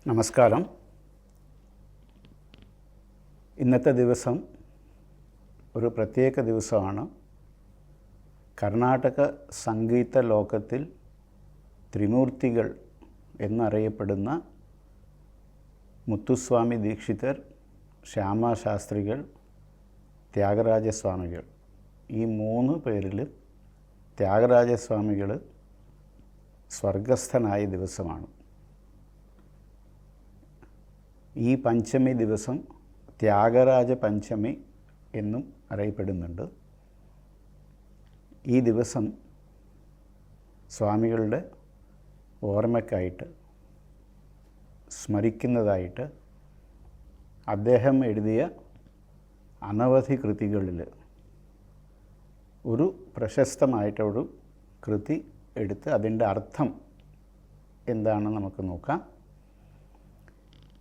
നമസ്കാരം. ഇന്നത്തെ ദിവസം ഒരു പ്രത്യേക ദിവസമാണ്. കർണാടക സംഗീത ലോകത്തിൽ ത്രിമൂർത്തികൾ എന്നറിയപ്പെടുന്ന മുത്തുസ്വാമി ദീക്ഷിതർ, ശ്യാമശാസ്ത്രികൾ, ത്യാഗരാജസ്വാമികൾ, ഈ മൂന്ന് പേരിൽ ത്യാഗരാജസ്വാമികൾ സ്വർഗസ്ഥനായ ദിവസമാണ്. ഈ പഞ്ചമി ദിവസം ത്യാഗരാജ പഞ്ചമി എന്നും അറിയപ്പെടുന്നുണ്ട്. ഈ ദിവസം സ്വാമികളുടെ ഓർമ്മയ്ക്കായിട്ട് സ്മരിക്കുന്നതായിട്ട് അദ്ദേഹം എഴുതിയ അനവധി കൃതികളിൽ ഒരു പ്രശസ്തമായിട്ടൊരു കൃതി എടുത്ത് അതിൻ്റെ അർത്ഥം എന്താണെന്ന് നമുക്ക് നോക്കാം.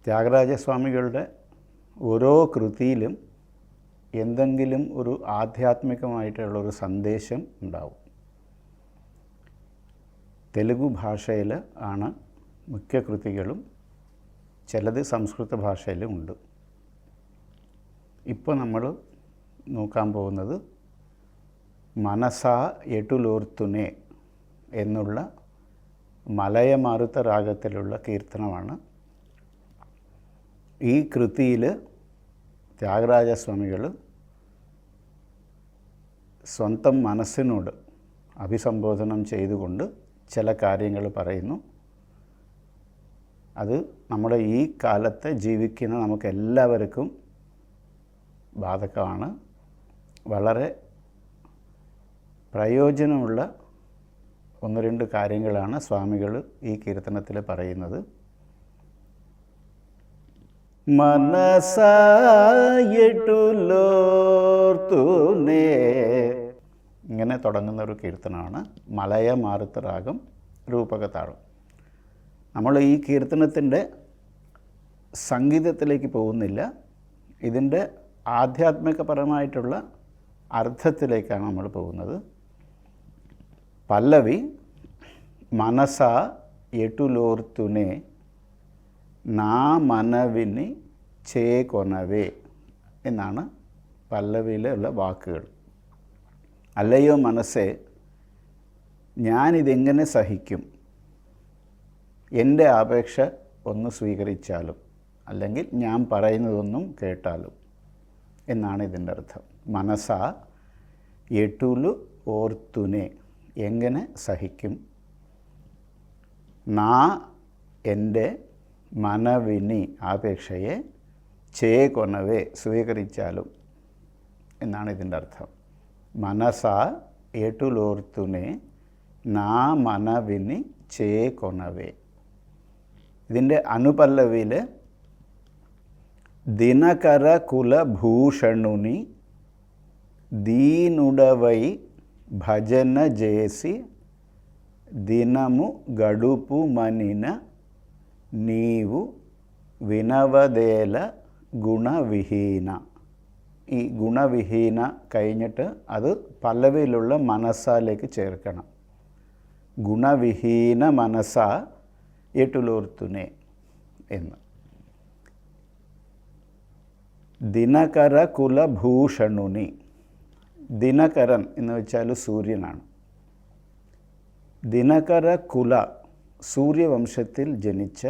ത്യാഗരാജസ്വാമികളുടെ ഓരോ കൃതിയിലും എന്തെങ്കിലും ഒരു ആധ്യാത്മികമായിട്ടുള്ളൊരു സന്ദേശം ഉണ്ടാവും. തെലുഗു ഭാഷയിൽ ആണ് മിക്ക കൃതികളും, ചിലത് സംസ്കൃത ഭാഷയിലും ഉണ്ട്. ഇപ്പോൾ നമ്മൾ നോക്കാൻ പോകുന്നത് മനസാ എട്ടുലോർത്തുനെ എന്നുള്ള മലയമാരുത രാഗത്തിലുള്ള കീർത്തനമാണ്. ഈ കൃതിയിൽ ത്യാഗരാജസ്വാമികൾ സ്വന്തം മനസ്സിനോട് അഭിസംബോധനം ചെയ്തുകൊണ്ട് ചില കാര്യങ്ങൾ പറയുന്നു. അത് നമ്മുടെ ഈ കാലത്ത് ജീവിക്കുന്ന നമുക്കെല്ലാവർക്കും ബാധകമാണ്. വളരെ പ്രയോജനമുള്ള ഒന്ന് രണ്ട് കാര്യങ്ങളാണ് സ്വാമികൾ ഈ കീർത്തനത്തിൽ പറയുന്നത്. മനസാ എട്ടുലോർത്തുനെ ഇങ്ങനെ തുടങ്ങുന്ന ഒരു കീർത്തനമാണ്. മലയമാരുത രാഗം, രൂപകതാളം. നമ്മൾ ഈ കീർത്തനത്തിൻ്റെ സംഗീതത്തിലേക്ക് പോകുന്നില്ല, ഇതിൻ്റെ ആധ്യാത്മികപരമായിട്ടുള്ള അർത്ഥത്തിലേക്കാണ് നമ്മൾ പോകുന്നത്. പല്ലവി മനസാ എട്ടുലോർത്തുനെ നാ മനവിനി ചേകൊനവേ എന്നാണ് പല്ലവിയിലുള്ള വാക്കുകൾ. അല്ലയോ മനസ്സേ, ഞാനിതെങ്ങനെ സഹിക്കും, എൻ്റെ അപേക്ഷ ഒന്ന് സ്വീകരിച്ചാലും, അല്ലെങ്കിൽ ഞാൻ പറയുന്നതൊന്നും കേട്ടാലും എന്നാണ് ഇതിൻ്റെ അർത്ഥം. മനസാ എട്ടുലു ഓർത്തുനെ, എങ്ങനെ സഹിക്കും, നാ എൻ്റെ മനവിനി അപേക്ഷയെ, ചേകൊനവേ സ്വീകരിച്ചാലും എന്നാണ് ഇതിൻ്റെ അർത്ഥം. മനസാ എട്ടുലോർത്തുനെ നാ മനവിനി ചേകൊനവേ. ഇതിൻ്റെ അനുപല്ലവിയിൽ ദിനകര കുലഭൂഷണുനി ദീനുടവൈ ഭജന ജേസി ദിനമു ഗടുപ്പു മനിന നീവു വിനവദേല ഗുണവിഹീന. ഈ ഗുണവിഹീന കഴിഞ്ഞിട്ട് അത് പല്ലവിയിലുള്ള മനസ്സാലേക്ക് ചേർക്കണം. ഗുണവിഹീന മനസ്സാ എട്ടുലോർത്തുനെ എന്ന്. ദിനകര കുലഭൂഷണുനി. ദിനകരൻ എന്ന് വെച്ചാൽ സൂര്യനാണ്. ദിനകര കുല, സൂര്യവംശത്തിൽ ജനിച്ച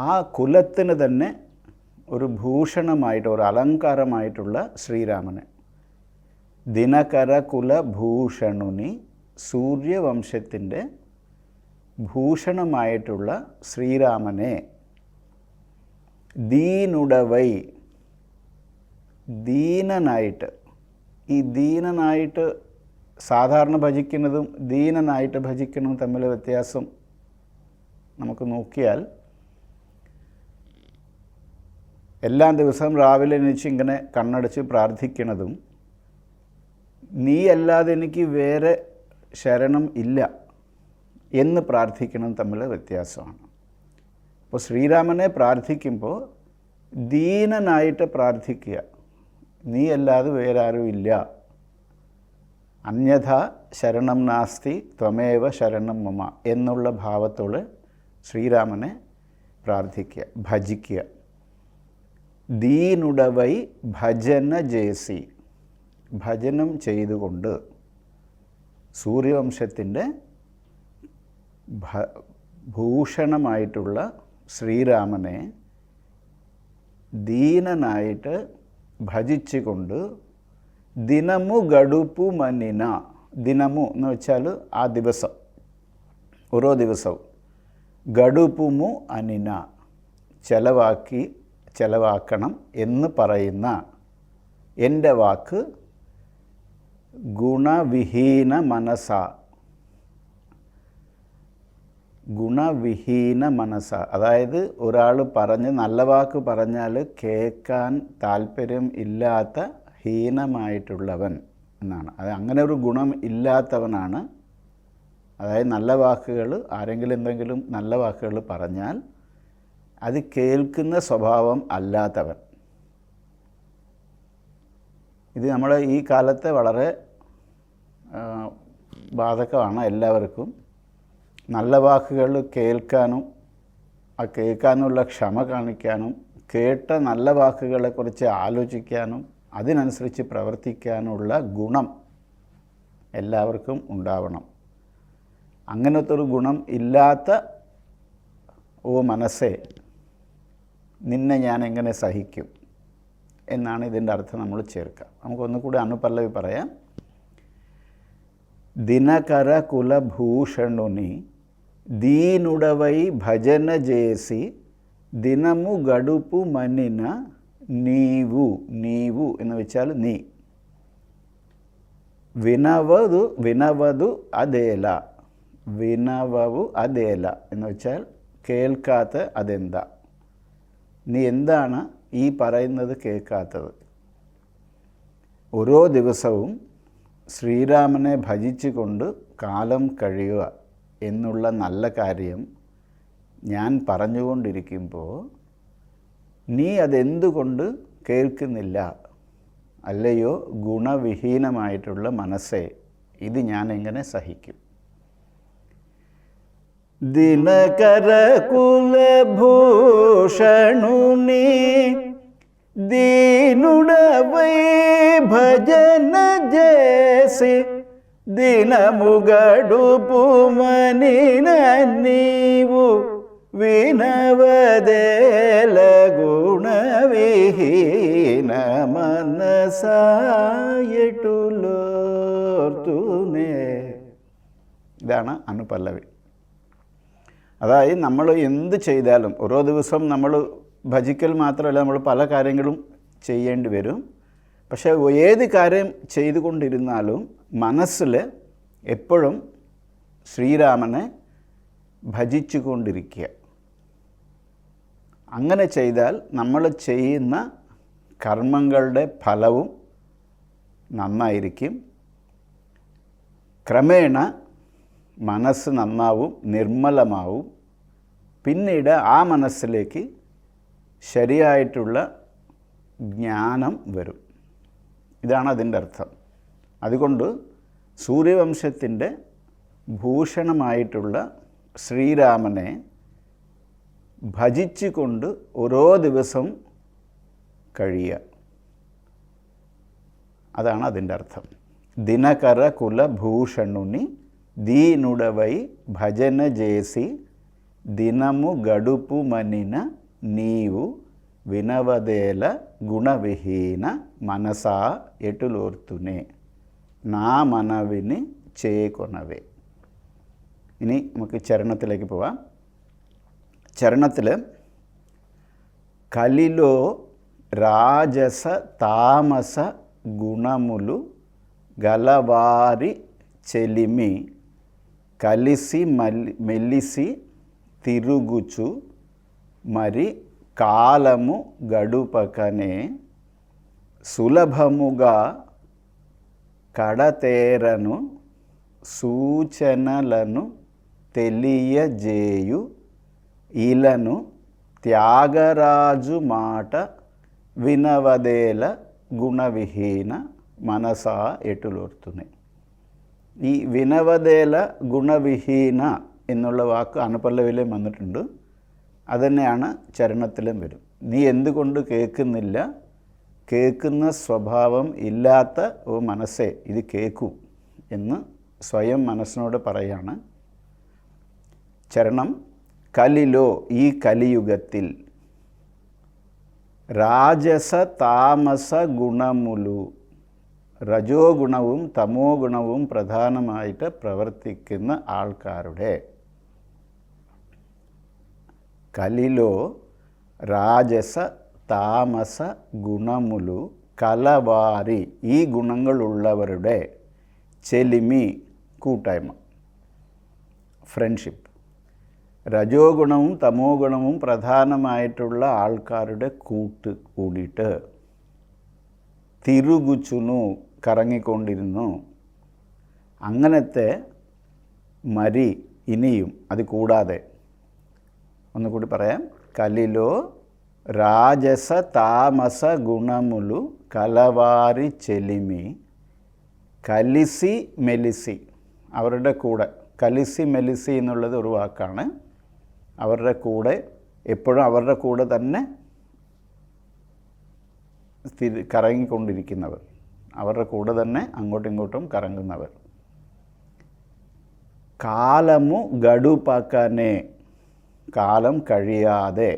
ആ കുലത്തിന് തന്നെ ഒരു ഭൂഷണമായിട്ട്, ഒരു അലങ്കാരമായിട്ടുള്ള ശ്രീരാമനെ. ദിനകര കുലഭൂഷണുനി, സൂര്യവംശത്തിൻ്റെ ഭൂഷണമായിട്ടുള്ള ശ്രീരാമനെ. ദീനുടവൈ, ദീനനായിട്ട്. ഈ ദീനനായിട്ട് സാധാരണ ഭജിക്കുന്നതും ദീനനായിട്ട് ഭജിക്കുന്നതും തമ്മിൽ വ്യത്യാസം നമുക്ക് നോക്കിയാൽ, എല്ലാ ദിവസവും രാവിലെ എണീച്ച് ഇങ്ങനെ കണ്ണടച്ച് പ്രാർത്ഥിക്കുന്നതും നീ അല്ലാതെ എനിക്ക് വേറെ ശരണം ഇല്ല എന്ന് പ്രാർത്ഥിക്കണം തമ്മിൽ വ്യത്യാസമാണ്. അപ്പോൾ ശ്രീരാമനെ പ്രാർത്ഥിക്കുമ്പോൾ ദീനനായിട്ട് പ്രാർത്ഥിക്കുക, നീ അല്ലാതെ വേറെ ആരും ഇല്ല, അന്യഥ ശരണം നാസ്തി ത്വമേവ ശരണം മമ എന്നുള്ള ഭാവത്തോടെ ശ്രീരാമനെ പ്രാർത്ഥിക്കുക, ഭജിക്കുക. ദീനുടവൈ ഭജന ജേസി, ഭജനം ചെയ്തുകൊണ്ട് സൂര്യവംശത്തിൻ്റെ ഭൂഷണമായിട്ടുള്ള ശ്രീരാമനെ ദീനനായിട്ട് ഭജിച്ചുകൊണ്ട് ദിനമു ഗടുപ്പു മനിന, ദിനമു എന്ന് വെച്ചാൽ ആ ദിവസം, ഓരോ ദിവസവും, ഗടുപ്പുമു അനിന ചെലവാക്കണം എന്ന് പറയുന്ന എൻ്റെ വാക്ക് ഗുണവിഹീന മനസ്സ, ഗുണവിഹീന മനസ്സ, അതായത് ഒരാൾ പറഞ്ഞ് നല്ല വാക്ക് പറഞ്ഞാൽ കേൾക്കാൻ താല്പര്യം ഇല്ലാത്ത ഹീനമായിട്ടുള്ളവൻ എന്നാണ്. അത് അങ്ങനെ ഒരു ഗുണം ഇല്ലാത്തവനാണ്. അതായത് നല്ല വാക്കുകൾ, ആരെങ്കിലും എന്തെങ്കിലും നല്ല വാക്കുകൾ പറഞ്ഞാൽ അത് കേൾക്കുന്ന സ്വഭാവം അല്ലാത്തവൻ. ഇത് നമ്മുടെ ഈ കാലത്തെ വളരെ ബാധകമാണ് എല്ലാവർക്കും. നല്ല വാക്കുകൾ കേൾക്കാനും ആ കേൾക്കാനുള്ള ക്ഷമ കാണിക്കാനും കേട്ട നല്ല വാക്കുകളെക്കുറിച്ച് ആലോചിക്കാനും അതിനനുസരിച്ച് പ്രവർത്തിക്കാനുള്ള ഗുണം എല്ലാവർക്കും ഉണ്ടാവണം. അങ്ങനത്തെ ഒരു ഗുണം ഇല്ലാത്ത ഓ മനസ്സേ, നിന്നെ ഞാൻ എങ്ങനെ സഹിക്കും എന്നാണ് ഇതിൻ്റെ അർത്ഥം നമ്മൾ ചേർക്കുക. നമുക്കൊന്നുകൂടി അനുപല്ലവി പറയാം. ദിനകര കുലഭൂഷണുനി ദീനുടവൈ ഭജന ജേസി ദിനമു ഗടുപ്പു മനിന നീവു, നീവു എന്ന് വെച്ചാൽ നീ, വിനവതു അതേല, വിനവു അതേല എന്ന് വെച്ചാൽ കേൾക്കാത്ത അതെന്താ, നീ എന്താണ് ഈ പറയുന്നത് കേൾക്കാത്തത്. ഓരോ ദിവസവും ശ്രീരാമനെ ഭജിച്ചുകൊണ്ട് കാലം കഴിയുക എന്നുള്ള നല്ല കാര്യം ഞാൻ പറഞ്ഞുകൊണ്ടിരിക്കുമ്പോൾ നീ അതെന്തുകൊണ്ട് കേൾക്കുന്നില്ല? അല്ലയോ ഗുണവിഹീനമായിട്ടുള്ള മനസ്സേ, ഇത് ഞാൻ എങ്ങനെ സഹിക്കും? ദിനകര കുലഭൂഷണുനി ദീനുടവൈ ഭജന ജേസി ദിനമുഗടുപ്പു മനിന നീവു വിനവദേല ഗുണവിഹീന മനസായിട്ടുലോർത്തുനേ. ഇതാണ് അനുപല്ലവി. അതായത് നമ്മൾ എന്ത് ചെയ്താലും ഓരോ ദിവസം നമ്മൾ ഭജിക്കൽ മാത്രമല്ല, നമ്മൾ പല കാര്യങ്ങളും ചെയ്യേണ്ടി വരും. പക്ഷേ ഏത് കാര്യം ചെയ്തുകൊണ്ടിരുന്നാലും മനസ്സിൽ എപ്പോഴും ശ്രീരാമനെ ഭജിച്ചു കൊണ്ടിരിക്കുക. അങ്ങനെ ചെയ്താൽ നമ്മൾ ചെയ്യുന്ന കർമ്മങ്ങളുടെ ഫലവും നന്നായിരിക്കും. ക്രമേണ മനസ്സ് നന്നാവും, നിർമ്മലമാവും. പിന്നീട് ആ മനസ്സിലേക്ക് ശരിയായിട്ടുള്ള ജ്ഞാനം വരും. ഇതാണ് അതിൻ്റെ അർത്ഥം. അതുകൊണ്ട് സൂര്യവംശത്തിൻ്റെ ഭൂഷണമായിട്ടുള്ള ശ്രീരാമനെ ഭജിച്ചുകൊണ്ട് ഓരോ ദിവസം കഴിയുക. അതാണ് അതിൻ്റെ അർത്ഥം. ദിനകര കുലഭൂഷണുനി ദീനുടവൈ ഭജന ജേസി ദിനമു ഗടുപ്പു മനിന నీవు వినవదేల గుణవిహీన మనసా ఎటులోర్తునే నా మనవిని చేకొనവേ. ഇനി നമുക്ക് ചരണത്തിലേക്ക് പോവാം. ചരണത്തിൽ కలిలో రాజస తామస గుణములు గలవారి చెలిమి కలిసి మెలిసి తిరుగుచు మరి కాలము గడుపకనే సులభముగా కడతేరను సూచనలను తెలియజేయు ఇలను త్యాగరాజు మాట వినవదేల గుణవిహీన మనసా ఎటులోర్తునే. ഈ വിനവദേല ഗുണവിഹീന എന്നുള്ള വാക്ക് അനുപല്ലവിയിലും വന്നിട്ടുണ്ട്. അതുതന്നെയാണ് ചരണത്തിലും വരും. നീ എന്തുകൊണ്ട് കേൾക്കുന്നില്ല? കേൾക്കുന്ന സ്വഭാവം ഇല്ലാത്ത ഓ മനസ്സേ ഇത് കേൾക്കൂ എന്ന് സ്വയം മനസ്സിനോട് പറയാണ്. ചരണം കലിലോ ഈ കലിയുഗത്തിൽ രാജസ താമസ ഗുണമുലു, രജോ ഗുണവും തമോ ഗുണവും പ്രധാനമായിട്ട് പ്രവർത്തിക്കുന്ന ആൾക്കാരുടെ కలిలో రాజస താമസ ഗുണമുലു കലവാരി ഈ ഗുണങ്ങളുള്ളവരുടെ ചെലിമി കൂട്ടായ്മ, ഫ്രണ്ട്ഷിപ്പ്. രജോ ഗുണവും തമോ ഗുണവും പ്രധാനമായിട്ടുള്ള ആൾക്കാരുടെ കൂട്ട് കൂടിയിട്ട് തിരുകുച്ചുന്നു കറങ്ങിക്കൊണ്ടിരുന്നു. അങ്ങനത്തെ മരി ഇനിയും അത് കൂടാതെ ഒന്നുകൂടി പറയാം. కలిలో రాజస తామస గుణములు కలవారి చెలిమి కలిసి మెలిసి, അവരുടെ കൂടെ. కలిసి മെലിസി എന്നുള്ളത് ഒരു വാക്കാണ്. അവരുടെ കൂടെ, എപ്പോഴും അവരുടെ കൂടെ തന്നെ കറങ്ങിക്കൊണ്ടിരിക്കുന്നവർ, അവരുടെ കൂടെ തന്നെ അങ്ങോട്ടും ഇങ്ങോട്ടും കറങ്ങുന്നവർ. കാലമു ഗഡുപക്കനെ, കാലം കഴിയാതെ.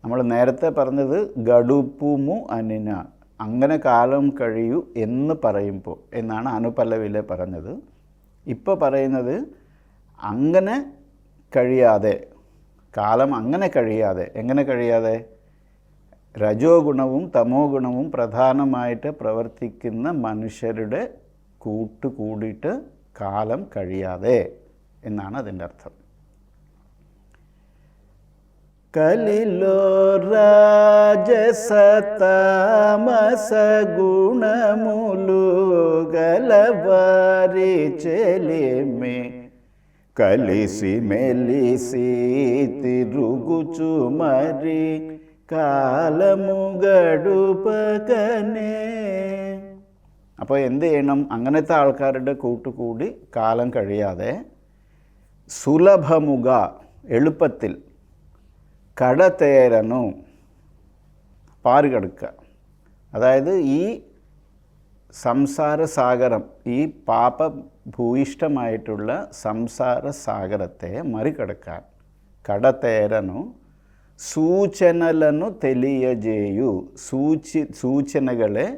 നമ്മൾ നേരത്തെ പറഞ്ഞത് ഗഡുപ്പുമു അനിന, അങ്ങനെ കാലം കഴിയൂ എന്ന് പറയുമ്പോൾ എന്നാണ് അനുപല്ലവിയിലെ പറഞ്ഞത്. ഇപ്പോൾ പറയുന്നത് അങ്ങനെ കഴിയാതെ, കാലം അങ്ങനെ കഴിയാതെ. എങ്ങനെ കഴിയാതെ? രജോ ഗുണവും തമോ ഗുണവും പ്രധാനമായിട്ട് പ്രവർത്തിക്കുന്ന മനുഷ്യരുടെ കൂട്ടുകൂടിയിട്ട് കാലം കഴിയാതെ എന്നാണ് അതിൻ്റെ അർത്ഥം. కలిలో రాజస తామస గుణములు గలవారి చెలిమి కలిసి మెలిసి తిరుగుచు మరి കാലമു ഗഡുപകനെ. അപ്പോൾ എന്ത് ചെയ്യണം? അങ്ങനത്തെ ആൾക്കാരുടെ കൂട്ടുകൂടി കാലം കഴിയാതെ സുലഭമുക, എളുപ്പത്തിൽ, കടതേരനു, പാറുകടക്കുക. അതായത് ഈ സംസാര സാഗരം, ഈ പാപഭൂയിഷ്ടമായിട്ടുള്ള സംസാര സാഗരത്തെ മറികടക്കാൻ. കടതേരനു സൂചനలను తెలియజేయు, സൂചനകളെ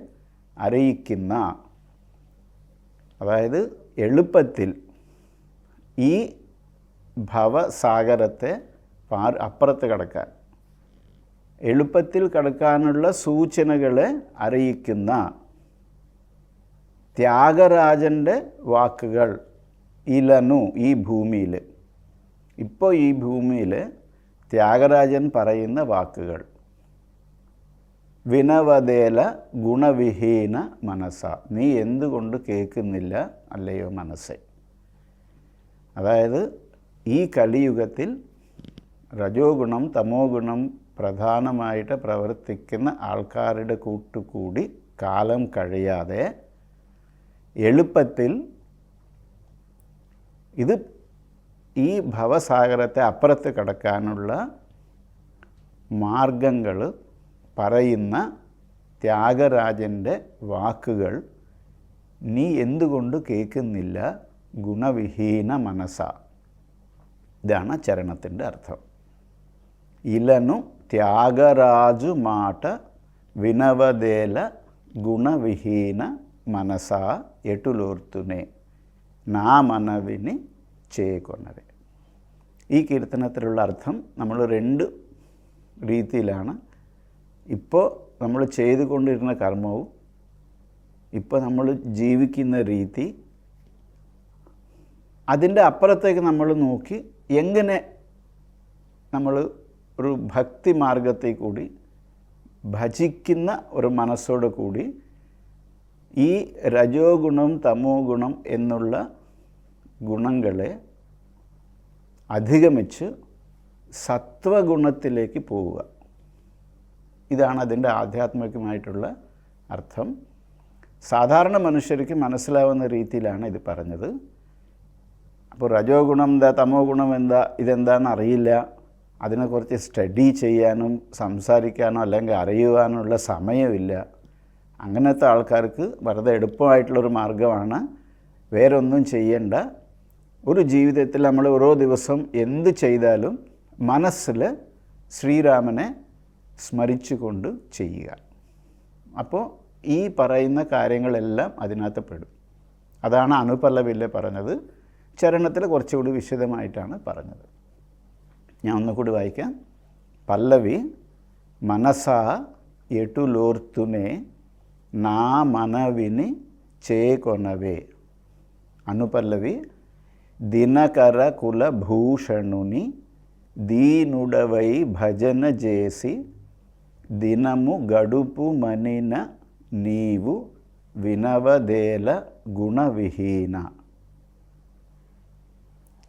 അറിയിക്കുന്ന. അതായത് എളുപ്പത്തിൽ ഈ ഭവസാഗരത്തെ അപ്പുറത്ത് കടക്കാൻ, എളുപ്പത്തിൽ കടക്കാനുള്ള സൂചനകളെ അറിയിക്കുന്ന ത്യാഗരാജൻ്റെ വാക്കുകൾ ഇലനു, ഈ ഭൂമിയിൽ. ഇപ്പോൾ ഈ ഭൂമിയിൽ ത്യാഗരാജൻ പറയുന്ന വാക്കുകൾ. വിനവദേല ഗുണവിഹീന മനസ്സ, നീ എന്തുകൊണ്ട് കേൾക്കുന്നില്ല അല്ലയോ മനസ്സേ. അതായത് ഈ കലിയുഗത്തിൽ രജോ ഗുണം തമോ ഗുണം പ്രധാനമായിട്ട് പ്രവർത്തിക്കുന്ന ആൾക്കാരുടെ കൂട്ടുകൂടി കാലം കഴിയാതെ എളുപ്പത്തിൽ ഇത് ഈ ഭവസാഗരത്തെ അപ്പുറത്ത് കടക്കാനുള്ള മാർഗങ്ങൾ പറയുന്ന ത്യാഗരാജൻ്റെ വാക്കുകൾ നീ എന്തുകൊണ്ട് കേൾക്കുന്നില്ല ഗുണവിഹീന മനസ്സ. ഇതാണ് ചരണത്തിൻ്റെ അർത്ഥം. ഇലനു ത്യാഗരാജു మాట వినవదేల గుణవిహీన మనసా ఎటులోర్తునే నా మనవిని ചെയ്കൊന്നവേ. ഈ കീർത്തനത്തിലുള്ള അർത്ഥം നമ്മൾ രണ്ട് രീതിയിലാണ്. ഇപ്പോൾ നമ്മൾ ചെയ്തുകൊണ്ടിരുന്ന കർമ്മവും ഇപ്പോൾ നമ്മൾ ജീവിക്കുന്ന രീതി, അതിൻ്റെ അപ്പുറത്തേക്ക് നമ്മൾ നോക്കി എങ്ങനെ നമ്മൾ ഒരു ഭക്തി മാർഗത്തിൽ കൂടി ഭജിക്കുന്ന ഒരു മനസ്സോട് കൂടി ഈ രജോ ഗുണം തമോ ഗുണം എന്നുള്ള ഗുണങ്ങളെ അധിഗമിച്ച് സത്വഗുണത്തിലേക്ക് പോവുക. ഇതാണ് അതിൻ്റെ ആധ്യാത്മികമായിട്ടുള്ള അർത്ഥം. സാധാരണ മനുഷ്യർക്ക് മനസ്സിലാവുന്ന രീതിയിലാണ് ഇത് പറഞ്ഞത്. അപ്പോൾ രജോ ഗുണം എന്താ, തമോ ഗുണം എന്താ, ഇതെന്താണെന്ന് അറിയില്ല. അതിനെക്കുറിച്ച് സ്റ്റഡി ചെയ്യാനും സംസാരിക്കാനോ അല്ലെങ്കിൽ അറിയുവാനുള്ള സമയമില്ല. അങ്ങനത്തെ ആൾക്കാർക്ക് വളരെ എളുപ്പമായിട്ടുള്ളൊരു മാർഗ്ഗമാണ് വേറൊന്നും ചെയ്യേണ്ട. ഒരു ജീവിതത്തിൽ നമ്മൾ ഓരോ ദിവസം എന്ത് ചെയ്താലും മനസ്സിൽ ശ്രീരാമനെ സ്മരിച്ചുകൊണ്ട് ചെയ്യുക. അപ്പോൾ ഈ പറയുന്ന കാര്യങ്ങളെല്ലാം അതിനകത്ത് പെടും. അതാണ് അനുപല്ലവിയിൽ പറഞ്ഞത്. ചരണത്തിൽ കുറച്ചുകൂടി വിശദമായിട്ടാണ് പറഞ്ഞത്. ഞാൻ ഒന്നുകൂടി വായിക്കാം. പല്ലവി മനസാ ఎటులోర్తునే నా మనవిని చేకొనవే. అనుపల్లవి దినకర కులభూషణుని దీనుడవై భజన చేసి దినము గడుపు మనిన నీవు వినవదేల గుణవిహీన.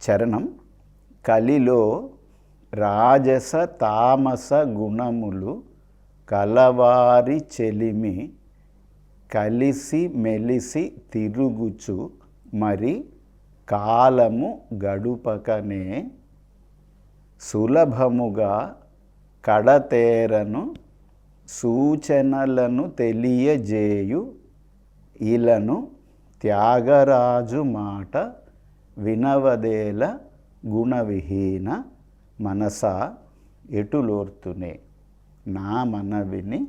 చరణం. కలిలో రాజస తామస గుణములు కలవారి చెలిమి కలిసి మెలిసి తిరుగుచు మరి కాలము గడుపకనే సులభముగా కడతేరను సూచనలను తెలియజేయు ఇలను త్యాగరాజు మాట వినవదేల గుణవిహీన మనసా ఎటులోర్తునే నా మనവിని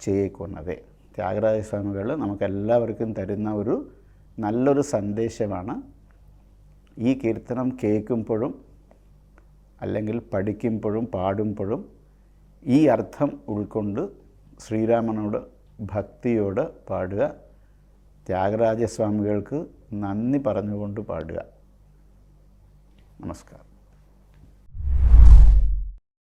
చేకొనവേ. ത്യാഗരാജസ്വാമികൾ നമുക്കെല്ലാവർക്കും തരുന്ന ഒരു നല്ലൊരു സന്ദേശമാണ്. ഈ കീർത്തനം കേൾക്കുമ്പോഴും അല്ലെങ്കിൽ പഠിക്കുമ്പോഴും പാടുമ്പോഴും ഈ അർത്ഥം ഉൾക്കൊണ്ട് ശ്രീരാമനോട് ഭക്തിയോട് പാടുക. ത്യാഗരാജസ്വാമികൾക്ക് നന്ദി പറഞ്ഞുകൊണ്ട് പാടുക. നമസ്കാരം.